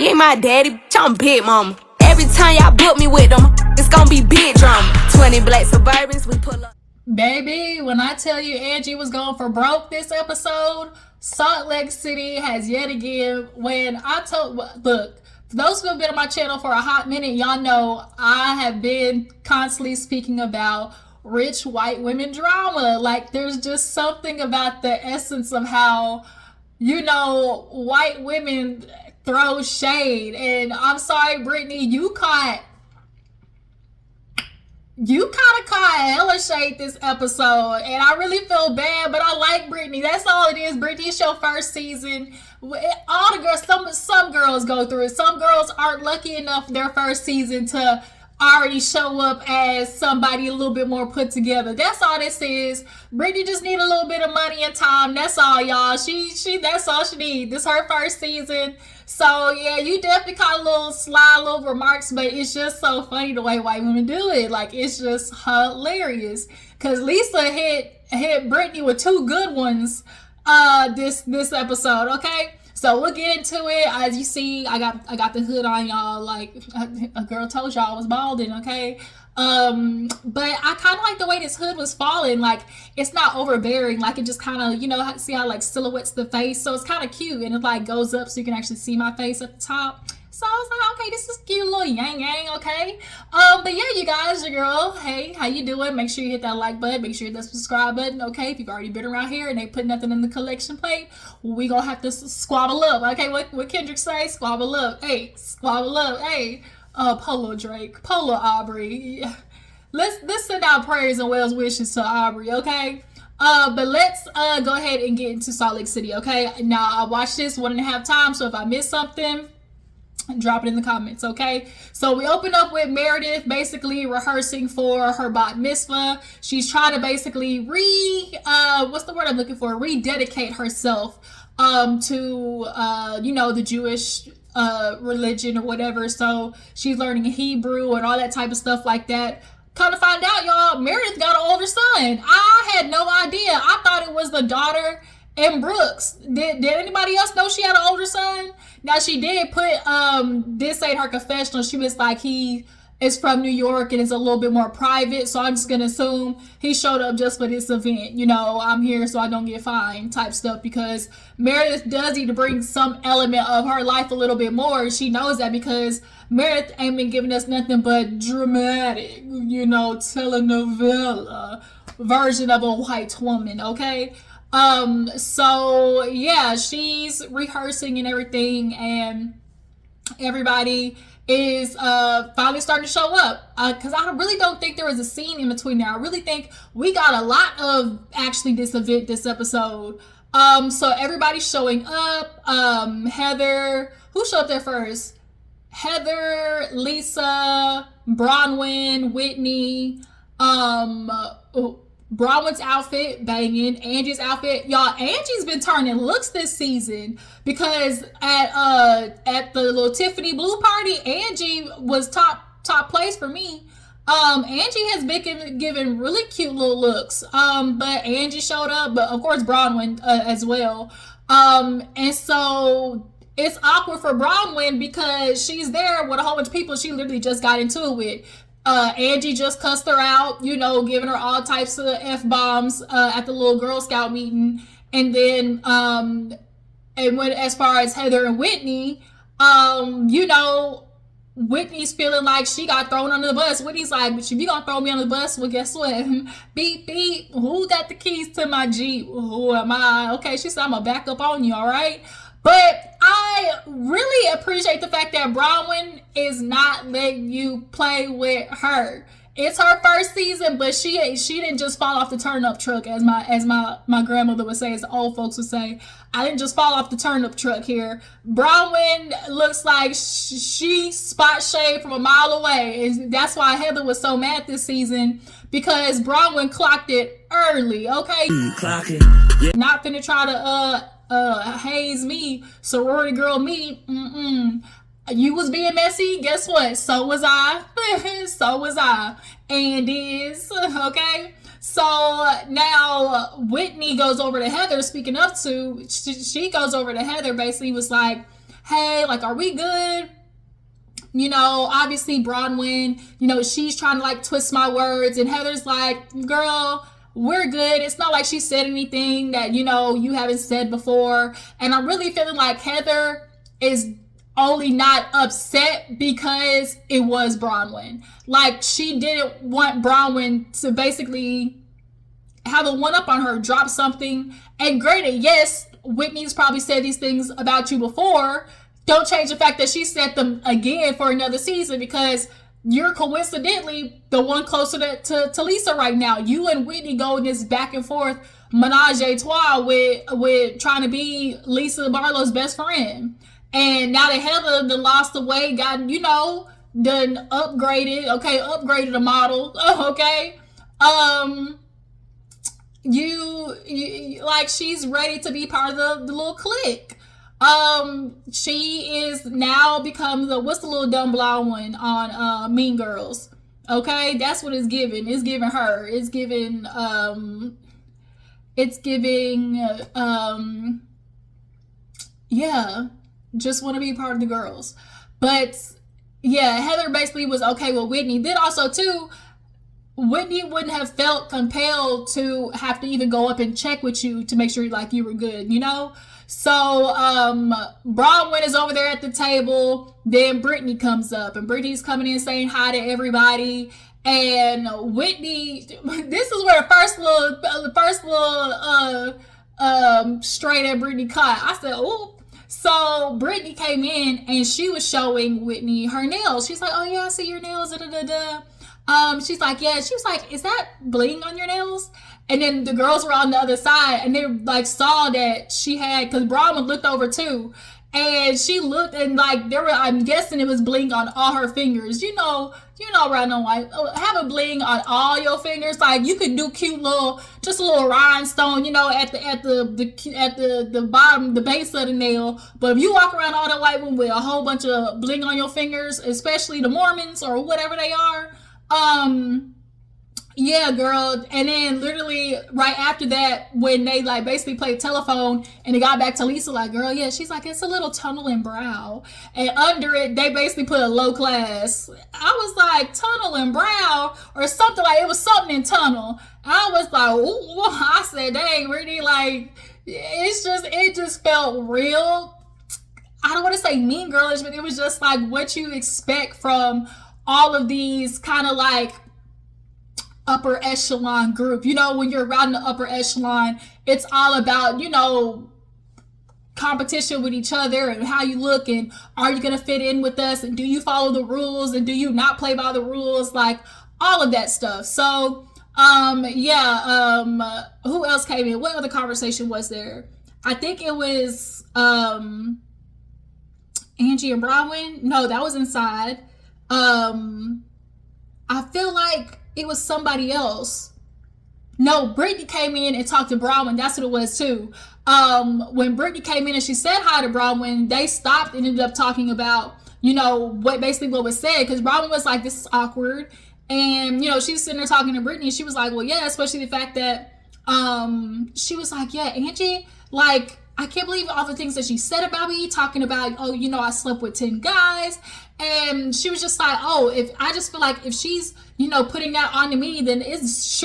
You ain't my daddy, bitch, I'm big mama. Every time y'all book me with them, it's gonna be big drama. 20 black Suburbans, we pull up. Baby, when I tell you Angie was going for broke this episode, Salt Lake City has yet again, look, for those who have been on my channel for a hot minute, y'all know I have been constantly speaking about rich white women drama. Like, there's just something about the essence of how, white women throw shade. And I'm sorry, Brittini, you kind of caught hella shade this episode, and I really feel bad, but I like Brittini. That's all it is. Brittini, it's your first season. All the girls, some girls go through it. Some girls aren't lucky enough their first season to already show up as somebody a little bit more put together. That's all this is. Brittini just need a little bit of money and time. That's all, y'all. That's all she needs. This her first season. So yeah, you definitely caught a little sly little remarks, but it's just so funny the way white women do it. Like, it's just hilarious. Cause Lisa hit Brittini with two good ones this episode, okay? So we'll get into it. As you see, I got the hood on, y'all. Like, a girl told y'all I was balding, okay? But I kind of like the way this hood was falling. Like, it's not overbearing. Like, it just kind of, see how like silhouettes the face. So it's kind of cute, and it like goes up so you can actually see my face at the top. So I was like, okay, this is cute, little yang, okay? But yeah, you guys, your girl, hey, how you doing? Make sure you hit that like button. Make sure you hit that subscribe button, okay? If you've already been around here and they put nothing in the collection plate, we gonna have to squabble up, okay? What Kendrick say? Squabble up, hey, squabble up, hey. Polo Drake, Polo Aubrey. Let's send out prayers and well wishes to Aubrey, okay? But let's go ahead and get into Salt Lake City, okay? Now, I watched this 1.5 times, so if I missed something, drop it in the comments, okay? So we open up with Meredith basically rehearsing for her bat mitzvah. She's trying to basically rededicate herself to the Jewish religion or whatever. So she's learning Hebrew and all that type of stuff like that. Kind of find out, y'all, Meredith got an older son. I had no idea. I thought it was the daughter and Brooks. Did anybody else know she had an older son? Now, she did put this ain't her confessional. She was like, he is from New York and it's a little bit more private, so I'm just gonna assume he showed up just for this event. I'm here so I don't get fined type stuff, because Meredith does need to bring some element of her life a little bit more. She knows that, because Meredith ain't been giving us nothing but dramatic, telenovela version of a white woman, okay? So yeah, she's rehearsing and everything, and everybody is finally starting to show up, because I really don't think there was a scene in between there. I really think we got a lot of actually this event this episode. So everybody's showing up. Heather, who showed up there first? Heather, Lisa, Bronwyn, Whitney, Bronwyn's outfit banging, Angie's outfit, y'all. Angie's been turning looks this season, because at the little Tiffany Blue party, Angie was top place for me. Angie has been giving really cute little looks. But Angie showed up, but of course Bronwyn as well. And so it's awkward for Bronwyn, because she's there with a whole bunch of people she literally just got into it with. Angie just cussed her out, giving her all types of F-bombs at the little Girl Scout meeting. And then, as far as Heather and Whitney, Whitney's feeling like she got thrown under the bus. Whitney's like, if you gonna throw me under the bus, well, guess what? Beep, beep. Who got the keys to my Jeep? Who am I? Okay, she said, I'm gonna back up on you, all right? But I really appreciate the fact that Bronwyn is not letting you play with her. It's her first season, but she didn't just fall off the turnip truck, as my grandmother would say, as the old folks would say. I didn't just fall off the turnip truck here. Bronwyn looks like she spot shade from a mile away. And that's why Heather was so mad this season, because Bronwyn clocked it early, okay? Clock it. Yeah. Not finna try to haze me, sorority girl me. You was being messy, guess what? So was I. So was I. And is, okay? So now Whitney goes over to Heather, speaking up to, she goes over to Heather, basically was like, hey, like, are we good? You know, obviously Bronwyn, you know, she's trying to like twist my words, and Heather's like, girl, we're good. It's not like she said anything that, you know, you haven't said before. And I'm really feeling like Heather is only not upset because it was Bronwyn. Like, she didn't want Bronwyn to basically have a one up on her, drop something. And granted, yes, Whitney's probably said these things about you before. Don't change the fact that she said them again for another season, because you're coincidentally the one closer to Lisa right now. You and Whitney go in this back and forth menage a trois with trying to be Lisa Barlow's best friend. And now that Heather done lost the weight, got, you know, done upgraded a model, okay? You like, she's ready to be part of the little clique. She is now become what's the little dumb blonde one on Mean Girls? Okay, that's what it's giving. It's giving her. It's giving yeah, just want to be part of the girls. But yeah, Heather basically was okay with Whitney. Then also too, Whitney wouldn't have felt compelled to have to even go up and check with you to make sure like you were good, you know? So Bronwyn is over there at the table. Then Brittany comes up, and Brittany's coming in saying hi to everybody. And Whitney, this is where the first little straight at Brittany caught. I said, oh. So Brittany came in and she was showing Whitney her nails. She's like, oh yeah, I see your nails. Da, da, da. She's like, yeah. She was like, is that bling on your nails? And then the girls were on the other side, and they like saw that she had, because Bronwyn looked over too, and she looked, and like there were, I'm guessing it was bling on all her fingers. You know, right now, like have a bling on all your fingers. Like, you could do cute little, just a little rhinestone, you know, at the bottom, the base of the nail. But if you walk around all that white room with a whole bunch of bling on your fingers, especially the Mormons or whatever they are, yeah, girl. And then literally right after that, when they like basically played telephone and they got back to Lisa, like, girl, yeah, she's like, it's a little tunnel and brow. And under it, they basically put a low class. I was like, tunnel and brow or something, like it was something in tunnel. I was like, ooh, I said, dang, really, like, it just felt real. I don't want to say mean girlish, but it was just like what you expect from all of these kind of like upper echelon group. You know, when you're around the upper echelon, it's all about, you know, competition with each other and how you look, and are you gonna fit in with us, and do you follow the rules, and do you not play by the rules, like all of that stuff. So who else came in? What other conversation was there? I think it was Angie and Bronwyn. No, that was inside. I feel like it was somebody else. No, Brittany came in and talked to Bronwyn. That's what it was too. When Brittany came in and she said hi to Bronwyn, they stopped and ended up talking about, you know, what was said, because Bronwyn was like, this is awkward. And, you know, she was sitting there talking to Brittany, and she was like, well, yeah, especially the fact that she was like, yeah, Angie, like, I can't believe all the things that she said about me, talking about, oh, you know, I slept with 10 guys. And she was just like, oh, I just feel like if she's, you know, putting that onto me, then it's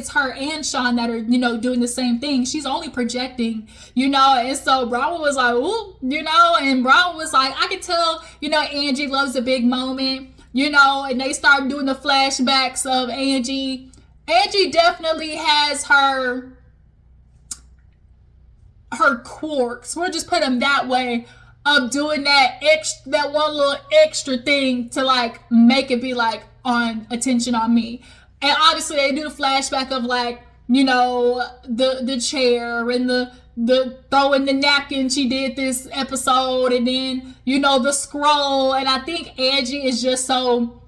her and Sean that are, you know, doing the same thing. She's only projecting, you know. And so Bronwyn was like, ooh, you know, and Bronwyn was like, I can tell, you know, Angie loves a big moment, you know, and they start doing the flashbacks of Angie. Angie definitely has her quirks, we'll just put them that way, of doing that one little extra thing to like make it be like on attention on me. And obviously they do the flashback of like, you know, the chair and the throwing the napkin she did this episode, and then, you know, the scroll. And I think Angie is just so,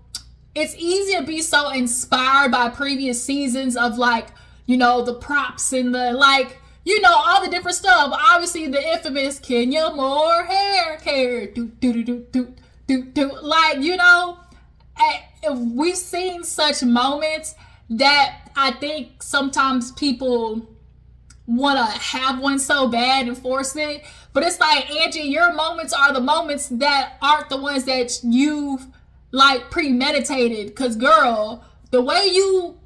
it's easy to be so inspired by previous seasons of like, you know, the props and the like, you know, all the different stuff. Obviously, the infamous Kenya Moore hair care. Like, you know, we've seen such moments that I think sometimes people want to have one so bad and force it. But it's like, Angie, your moments are the moments that aren't the ones that you've like premeditated. Because, girl, the way you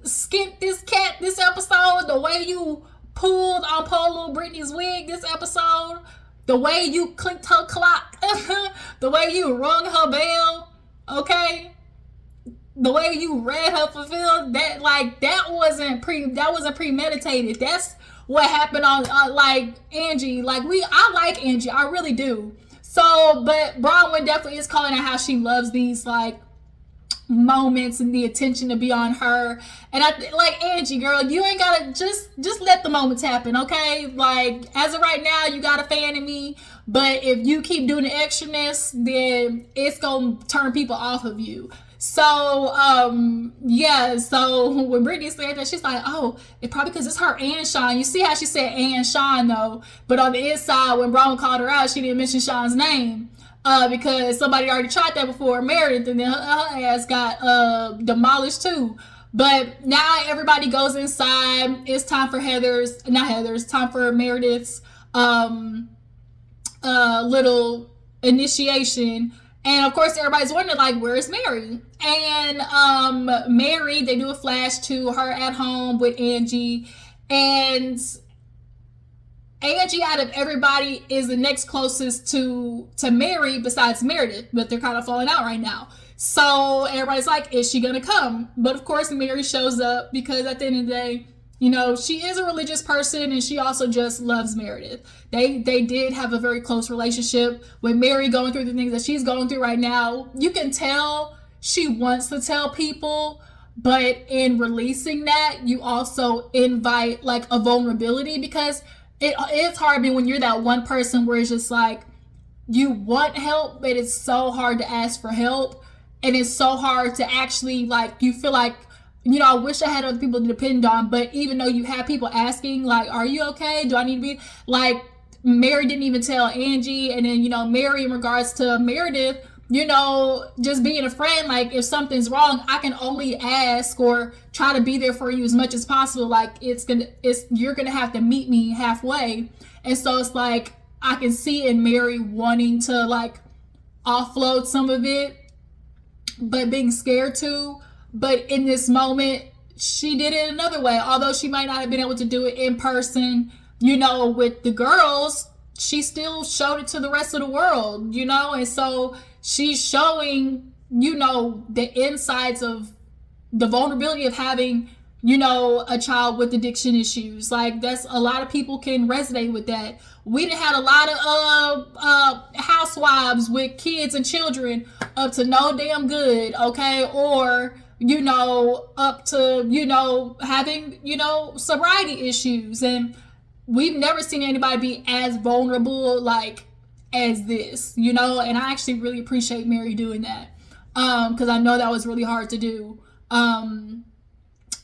skinned this cat this episode, the way you pulled on poor little Brittany's wig this episode, the way you clicked her clock, the way you rung her bell, okay, the way you read her fulfilled, that like that wasn't premeditated. That's what happened on like Angie. Like I like Angie, I really do. So, but Bronwyn definitely is calling out how she loves these like moments and the attention to be on her. And I like, Angie, girl, you ain't gotta just let the moments happen, okay? Like, as of right now, you got a fan in me, but if you keep doing the extraness, then it's gonna turn people off of you. So yeah, so when Brittany said that, she's like, oh, it probably because it's her and Sean. You see how she said and Sean though, but on the inside when Bronwyn called her out, she didn't mention Sean's name. Because somebody already tried that before, Meredith, and then her ass got demolished too. But now everybody goes inside. It's time for time for Meredith's little initiation. And of course, everybody's wondering, like, where's Mary? And Mary, they do a flash to her at home with Angie. And Angie, out of everybody, is the next closest to Mary besides Meredith, but they're kind of falling out right now. So everybody's like, is she gonna come? But of course, Mary shows up because at the end of the day, you know, she is a religious person and she also just loves Meredith. They did have a very close relationship. With Mary going through the things that she's going through right now, you can tell she wants to tell people, but in releasing that, you also invite like a vulnerability, because it's hard when you're that one person where it's just like you want help, but it's so hard to ask for help, and it's so hard to actually like, you feel like, you know, I wish I had other people to depend on, but even though you have people asking like, are you okay, do I need to be, like, Mary didn't even tell Angie. And then, you know, Mary, in regards to Meredith, you know, just being a friend, like, if something's wrong, I can only ask or try to be there for you as much as possible. Like, you're gonna have to meet me halfway. And so it's like, I can see in Mary wanting to like offload some of it, but being scared to. But in this moment, she did it another way. Although she might not have been able to do it in person, you know, with the girls, she still showed it to the rest of the world, you know? And so she's showing, you know, the insides of the vulnerability of having, you know, a child with addiction issues. Like, that's, a lot of people can resonate with that. We done had a lot of housewives with kids and children up to no damn good, okay? Or, you know, up to, you know, having, you know, sobriety issues. And we've never seen anybody be as vulnerable, like, as this, you know? And I actually really appreciate Mary doing that, because I know that was really hard to do.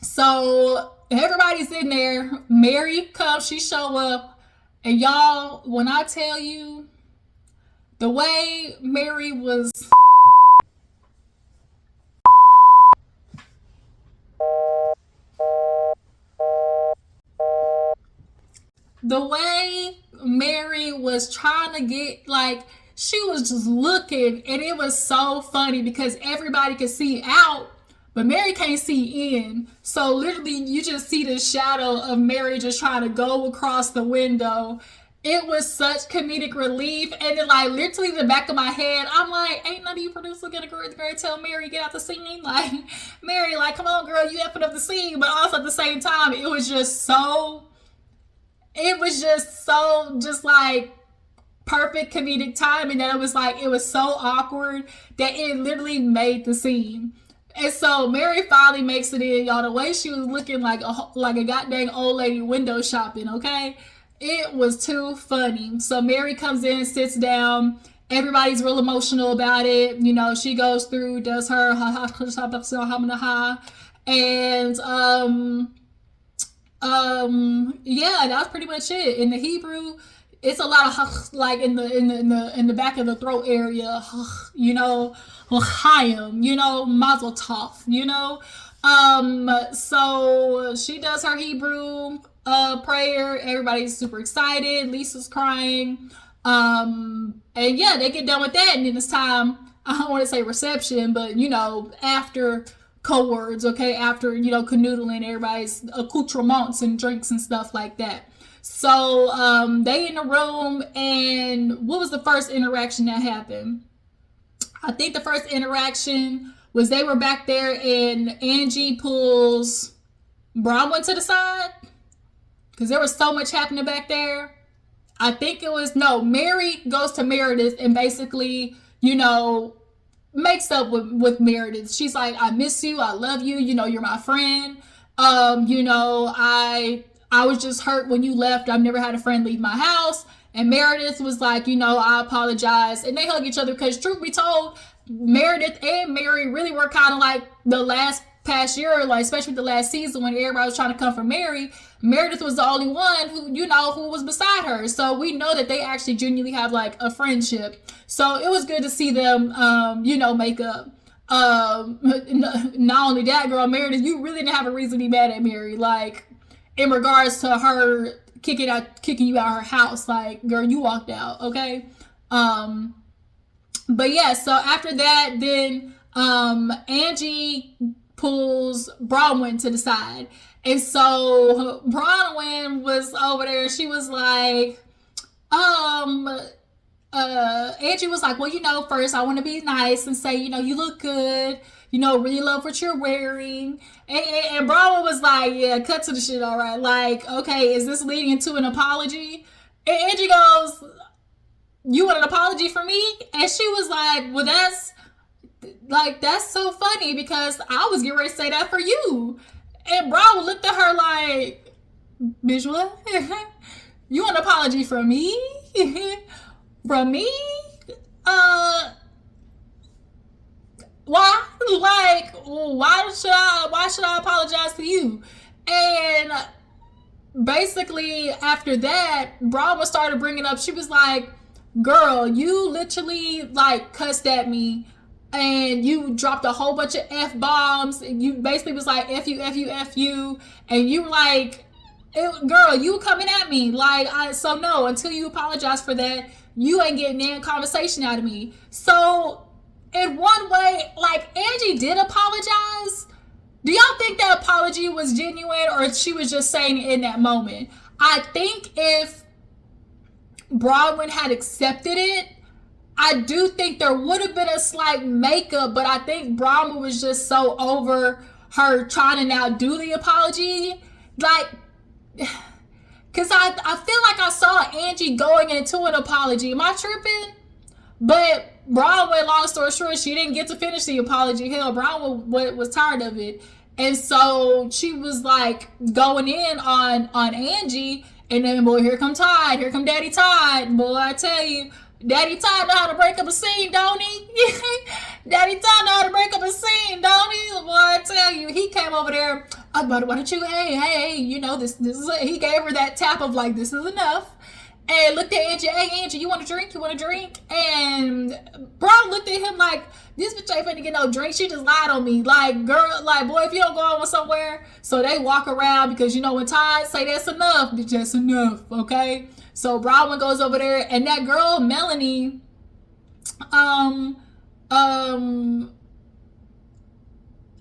So everybody's in there. Mary comes, she show up, and y'all, when I tell you the way Mary was, the way Mary was trying to get, like, she was just looking, and it was so funny because everybody could see out, but Mary can't see in. So literally you just see the shadow of Mary just trying to go across the window. It was such comedic relief. And then, like, literally in the back of my head, I'm like, ain't none of you producers gonna tell Mary get out the scene? Like, Mary, like, come on, girl, you effing up the scene. But also at the same time, it was just so just like perfect comedic timing that it was like, it was so awkward that it literally made the scene. And so Mary finally makes it in, y'all. The way she was looking like a goddamn old lady window shopping, okay? It was too funny. So Mary comes in, sits down. Everybody's real emotional about it. You know, she goes through, does her and yeah, that's pretty much it. In the Hebrew, it's a lot of like in the back of the throat area, you know, l'chaim, you know, Mazel, you know. So she does her Hebrew. prayer. Everybody's super excited. Lisa's crying. And yeah, they get done with that, and then it's time, I don't want to say reception, but after code words, okay, after canoodling, everybody's accoutrements and drinks and stuff like that. So they in the room, and what was the first interaction that happened? I think the first interaction was they were back there, and Angie pulls Bronwyn to the side because there was so much happening back there. I think it was, Mary goes to Meredith and basically, makes up with Meredith. She's like, I miss you. I love you. You're my friend. I was just hurt when you left. I've never had a friend leave my house. And Meredith was like, I apologize. And they hug each other because, truth be told, Meredith and Mary really were kind of like the past year, like especially the last season when everybody was trying to come for Mary. Meredith was the only one who was beside her. So we know that they actually genuinely have like a friendship. So it was good to see them, make up. Not only that, girl, Meredith, you really didn't have a reason to be mad at Mary. Like, in regards to her kicking you out of her house, like, girl, you walked out, okay? But yeah, so after that, then Angie pulls Bronwyn to the side. And so Bronwyn was over there. She was like, Angie was like, well, first I want to be nice and say, you look good. Really love what you're wearing. And Bronwyn was like, yeah, cut to the shit, all right. Like, okay, is this leading into an apology? And Angie goes, you want an apology from me? And she was like, well, that's so funny because I was getting ready to say that for you. And Bronwyn looked at her like, bitch, what? You want an apology from me? From me? Why? Like, why should I apologize to you? And basically after that, Bronwyn started bringing up, she was like, girl, you literally like cussed at me and you dropped a whole bunch of F-bombs, and you basically was like, F you, F you, F you, and you were like, girl, you coming at me. Like, so no, until you apologize for that, you ain't getting any conversation out of me. So in one way, like, Angie did apologize. Do y'all think that apology was genuine, or she was just saying it in that moment? I think if Bronwyn had accepted it, I do think there would have been a slight makeup, but I think Bronwyn was just so over her trying to now do the apology. Like, because I feel like I saw Angie going into an apology. Am I tripping? But Bronwyn, long story short, she didn't get to finish the apology. Hell, Bronwyn was tired of it. And so she was like going in on Angie. And then, boy, here come Todd. Here come Daddy Todd. Boy, I tell you, Daddy Todd know how to break up a scene, don't he? Daddy Todd know how to break up a scene, don't he? Boy, I tell you, he came over there. But why don't you, hey, this is it. He gave her that tap of like, this is enough. And looked at Angie, hey, Angie, you want a drink? And Bron looked at him like, this bitch ain't finna get no drink. She just lied on me. Like, girl, like, boy, if you don't go on somewhere. So they walk around because, when Todd say that's enough, bitch, that's enough, okay? So Bronwyn goes over there, and that girl, Melanie, I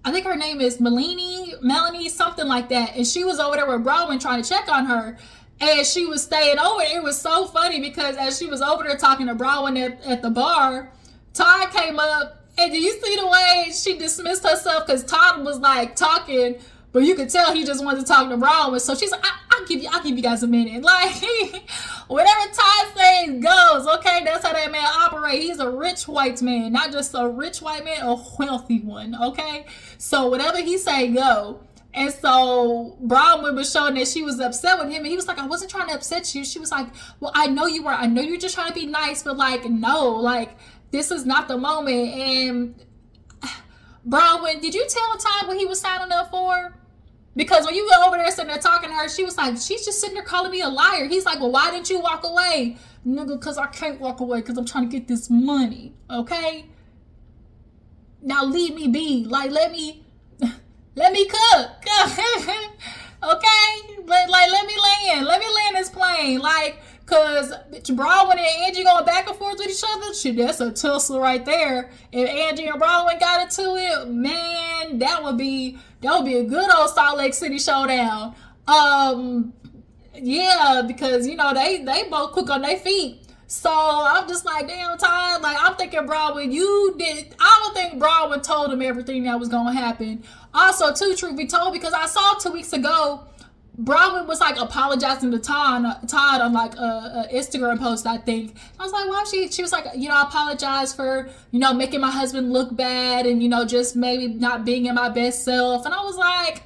think her name is Melanie, something like that. And she was over there with Bronwyn trying to check on her. And she was staying over. It was so funny because as she was over there talking to Bronwyn at the bar, Todd came up, and do you see the way she dismissed herself? Because Todd was like talking, but you could tell he just wanted to talk to Bronwyn. So she's like, I'll give you guys a minute. Like, whatever Todd says goes. Okay, that's how that man operates. He's a rich white man, not just a rich white man, a wealthy one. Okay, so whatever he say go. And so Bronwyn was showing that she was upset with him. And he was like, I wasn't trying to upset you. She was like, well, I know you were. I know you're just trying to be nice. But like, no, like, this is not the moment. And Bronwyn, did you tell Todd what he was signing up for? Because when you go over there sitting there talking to her, she was like, she's just sitting there calling me a liar. He's like, well, why didn't you walk away? Nigga, because I can't walk away because I'm trying to get this money. Okay? Now leave me be. Like, let me cook. Okay, let me land this plane, like, cause Bronwyn and Angie going back and forth with each other. Shit, that's a tussle right there. If Angie and Bronwyn got into it, man, that would be a good old Salt Lake City showdown. Yeah, because they both quick on their feet. So I'm just like, damn, Todd. Like, I'm thinking, Bronwyn, I don't think Bronwyn told him everything that was gonna happen. Also, too, truth be told, because I saw 2 weeks ago, Bronwyn was like apologizing to Todd on like a Instagram post, I think. I was like, well, she was like, I apologize for, making my husband look bad and, just maybe not being in my best self. And I was like,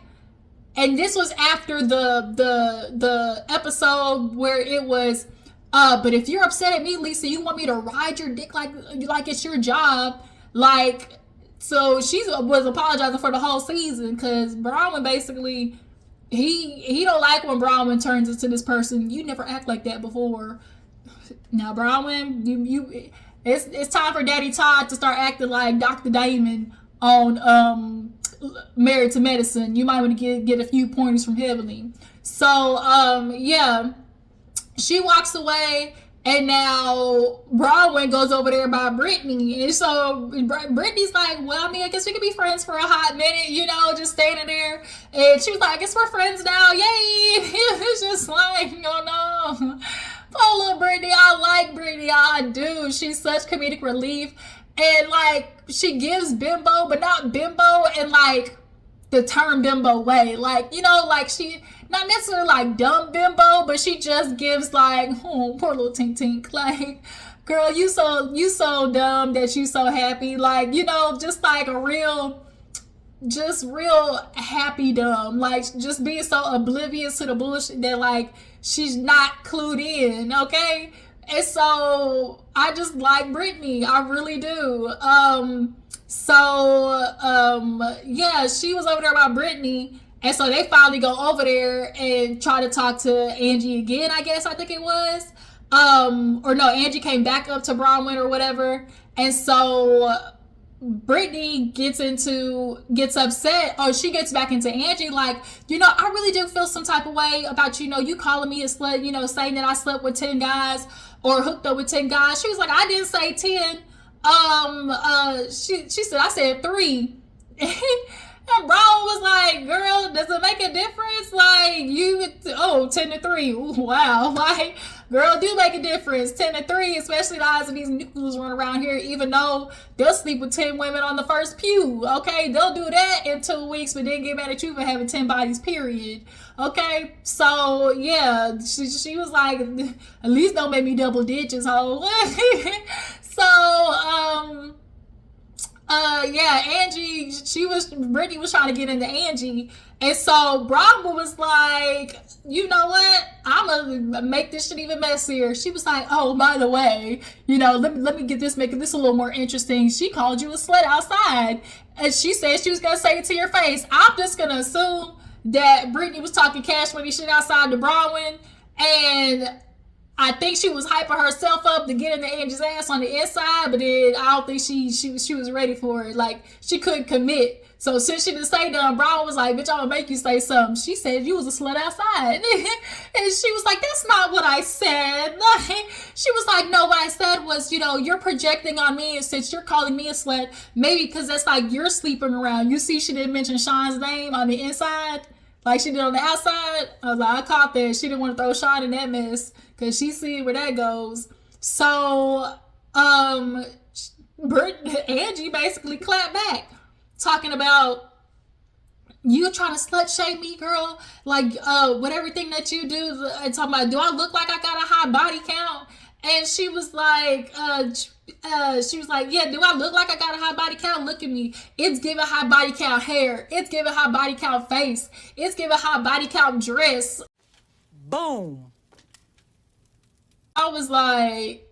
and this was after the episode where it was, but if you're upset at me, Lisa, you want me to ride your dick like it's your job, like. So she was apologizing for the whole season because Bronwyn basically, he don't like when Bronwyn turns into this person. You never act like that before. Now, Bronwyn, it's time for Daddy Todd to start acting like Dr. Damon on Married to Medicine. You might want to get a few pointers from Heavenly. So yeah, she walks away. And now Bronwyn goes over there by Brittini. And so Brittany's like, well, I mean, I guess we could be friends for a hot minute, just standing there. And she was like, I guess we're friends now. Yay. It's just like, oh no. Poor little Brittini. I like Brittini. I do. She's such comedic relief. And like, she gives bimbo, but not bimbo in like the term bimbo way. Like, like she... not necessarily like dumb bimbo, but she just gives like, oh, poor little tink tink. Like, girl, you so dumb that you so happy. Like, just like real happy dumb. Like, just being so oblivious to the bullshit that like she's not clued in. Okay, and so I just like Brittini. I really do. Yeah, she was over there about Brittini. And so they finally go over there and try to talk to Angie again, I guess, I think it was. Or no, Angie came back up to Bronwyn or whatever. And so Brittini gets upset. Oh, she gets back into Angie like, I really do feel some type of way about, you calling me a slut, saying that I slept with 10 guys or hooked up with 10 guys. She was like, I didn't say 10. She said, I said 3. And Bronwyn was like, girl, does it make a difference? Like, 10 to 3. Ooh, wow. Like, girl, do make a difference. 10 to 3, especially the odds of these niggas running around here, even though they'll sleep with 10 women on the first pew. Okay, they'll do that in 2 weeks, but then get mad at you for having 10 bodies, period. Okay, so, yeah, she was like, at least don't make me double digits, ho. So, yeah, Angie, Brittini was trying to get into Angie. And so Bronwyn was like, you know what? I'm going to make this shit even messier. She was like, oh, by the way, let me make this a little more interesting. She called you a slut outside. And she said she was going to say it to your face. I'm just going to assume that Brittini was talking cash money shit outside to Bronwyn. And I think she was hyping herself up to get into Angie's ass on the inside, but then I don't think she was ready for it. Like, she couldn't commit. So since she didn't say nothing, Bronwyn was like, bitch, I'm gonna make you say something. She said you was a slut outside. And she was like, that's not what I said. She was like, no, what I said was, you're projecting on me, and since you're calling me a slut, maybe because that's like you're sleeping around. You see she didn't mention Sean's name on the inside like she did on the outside. I was like, I caught that. She didn't want to throw Sean in that mess because she see where that goes. So Angie basically clapped back, talking about you trying to slut shame me, girl, like with everything that you do, and talking about, do I look like I got a high body count? And she was like, yeah, do I look like I got a high body count? Look at me. It's giving high body count hair. It's giving high body count face. It's giving high body count dress. Boom. I was like,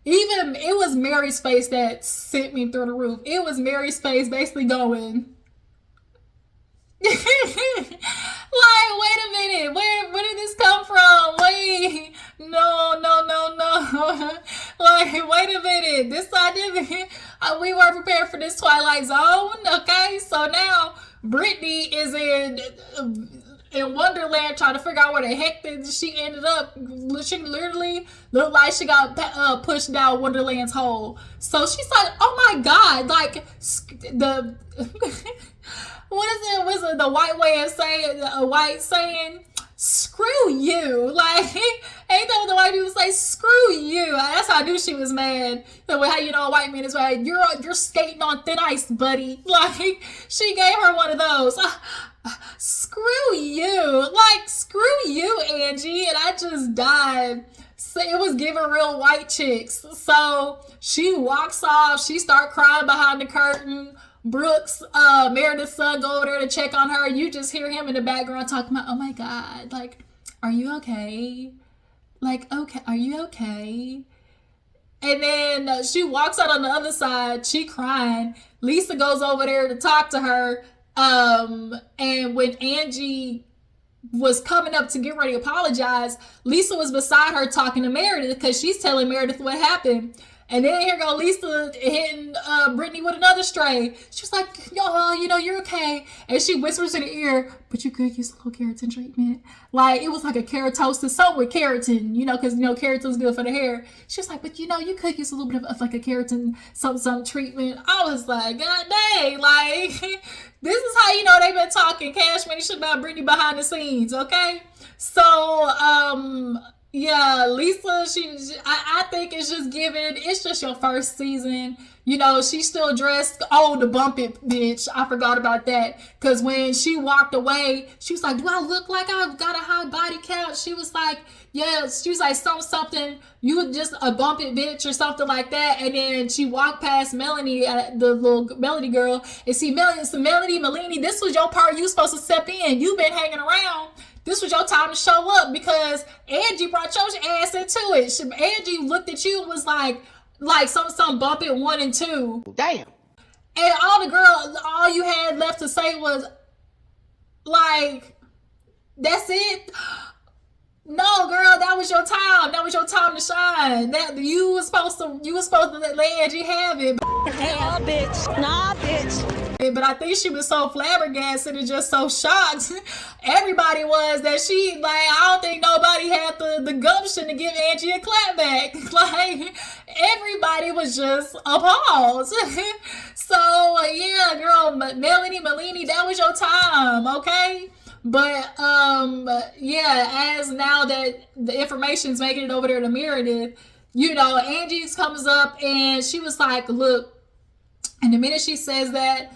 even it was Mary's face that sent me through the roof. It was Mary's face basically going, like, wait a minute, where did this come from? Wait, no. Like, wait a minute, this I didn't. We weren't prepared for this Twilight Zone. Okay, so now Brittini is in in Wonderland trying to figure out where the heck she ended up. She literally looked like she got pushed down Wonderland's hole. So she's like, oh my God, like the what is it? The white way of saying, a white saying, screw you. Like, ain't that what the white people say? Screw you. That's how I knew she was mad. How you know a white man is right? You're skating on thin ice, buddy. Like, she gave her one of those. Screw you. Like, screw you, Angie. And I just died. So it was giving real white chicks. So she walks off. She start crying behind the curtain. Brooks, Meredith's son, go over there to check on her. You just hear him in the background talking about, oh my God, like, are you okay? Like, okay, are you okay? And then she walks out on the other side, she crying. Lisa goes over there to talk to her. And when Angie was coming up to get ready to apologize, Lisa was beside her talking to Meredith because she's telling Meredith what happened. And then here go Lisa hitting Brittini with another stray. She was like, yo, you know, you're okay. And she whispers in her ear, but you could use a little keratin treatment. Like, it was like a keratosis, something with keratin, you know, because, you know, keratin's good for the hair. She was like, but, you know, you could use a little bit of like a keratin some treatment. I was like, God dang, like, this is how you know they've been talking cash money shit about Brittini behind the scenes, okay? So, yeah, Lisa, I think it's just given, it's just your first season. You know, she's still dressed. Oh, the bump it, bitch. I forgot about that. Because when she walked away, she was like, do I look like I've got a high body count? She was like, yeah, she was like, something, you were just a bump it, bitch, or something like that. And then she walked past Melanie, the little Melody girl, and see, Melanie, this was your part you were supposed to step in. You've been hanging around. This was your time to show up because Angie brought your ass into it. Angie looked at you and was like some bump it 1 and 2. Damn. And all you had left to say was like, that's it. No, girl, that was your time. That was your time to shine. That you were supposed to let Angie have it. Nah, bitch. But I think she was so flabbergasted and just so shocked. Everybody was that she, like, I don't think nobody had the gumption to give Angie a clap back. Like, everybody was just appalled. So, yeah, girl, Melanie, that was your time, okay? But, yeah, as now that the information's making it over there to Meredith, you know, Angie comes up and she was like, look, and the minute she says that,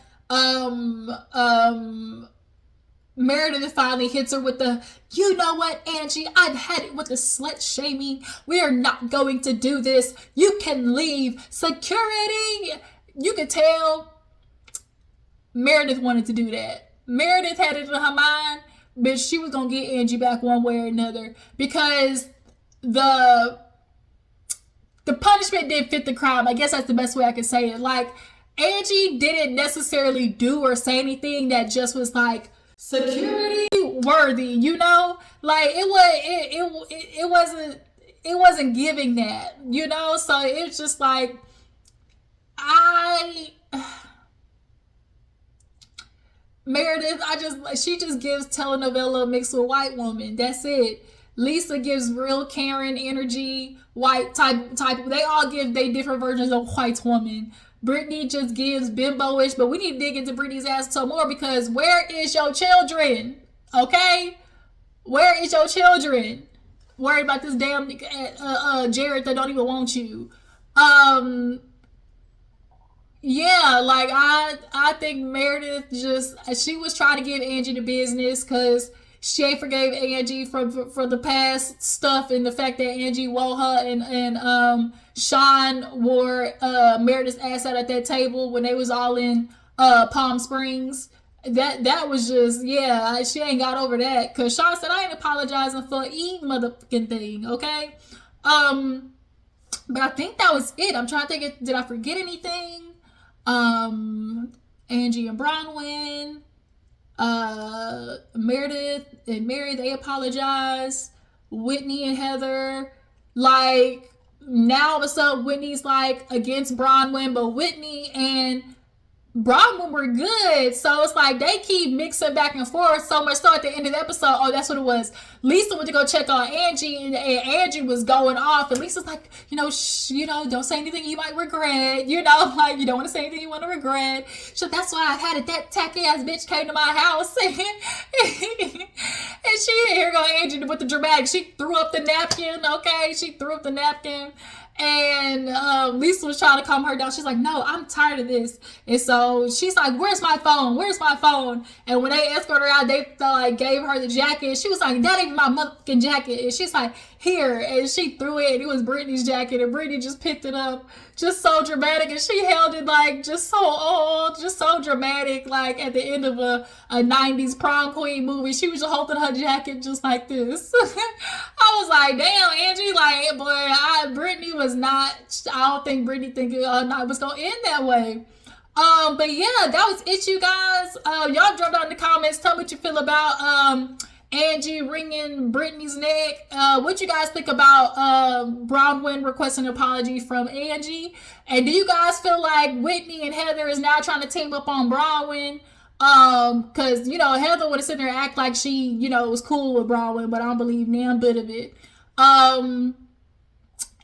Meredith finally hits her with the, you know what, Angie, I've had it with the slut shaming. We are not going to do this. You can leave. Security. You could tell Meredith wanted to do that. Meredith had it in her mind, but she was going to get Angie back one way or another because the punishment didn't fit the crime. I guess that's the best way I could say it. Like, Angie didn't necessarily do or say anything that just was like security worthy, you know? Like, it wasn't giving that, you know? So it's just like, Meredith, she just gives telenovela mixed with white woman. That's it. Lisa gives real Karen energy, white type. They all give they different versions of white woman. Brittini just gives bimbo-ish, but we need to dig into Brittini's ass some more because where is your children? Okay? Where is your children? Worried about this damn Jared that don't even want you. Yeah, like I think Meredith she was trying to give Angie the business because she ain't forgave Angie for the past stuff and the fact that Angie wore her and Sean wore Meredith's ass out at that table when they was all in Palm Springs. That was just, yeah, she ain't got over that because Sean said, I ain't apologizing for any motherfucking thing, okay? But I think that was it. I'm trying to think, did I forget anything? Angie and Bronwyn, Meredith and Mary, they apologize. Whitney and Heather, like, now all of a sudden Whitney's like against Bronwyn, but Whitney and Bronwyn were good. So it's like they keep mixing back and forth so much so at the end of the episode, oh, that's what it was. Lisa went to go check on Angie, and Angie was going off, and Lisa's like, don't say anything you might regret, like you don't want to say anything you want to regret. So that's why I had it. That tacky ass bitch came to my house, and here go Angie with the dramatic. She threw up the napkin. Okay, she threw up the napkin. And Lisa was trying to calm her down. She's like, no, I'm tired of this. And so she's like, where's my phone? Where's my phone? And when they escorted her out, they gave her the jacket. She was like, that ain't my motherfucking jacket. And she's like, here. And she threw it. It was Brittany's jacket. And Brittany just picked it up. Just so dramatic. And she held it like just so old. Just so dramatic. Like at the end of a 90s prom queen movie. She was just holding her jacket just like this. I was like, damn, Angie. Like, boy, Brittany was not, I don't think Brittany think it was going to end that way. But yeah, that was it, you guys. Y'all drop down in the comments. Tell me what you feel about Angie wringing Brittany's neck. What you guys think about Bronwyn requesting an apology from Angie? And do you guys feel like Whitney and Heather is now trying to team up on Bronwyn? Because, Heather would have sitting there and act like she, was cool with Bronwyn, but I don't believe damn bit of it.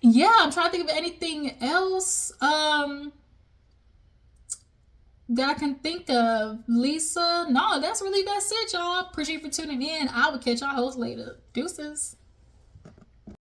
Yeah, I'm trying to think of anything else that I can think of. Lisa, no, that's it, y'all. Appreciate you for tuning in. I will catch y'all hoes later. Deuces.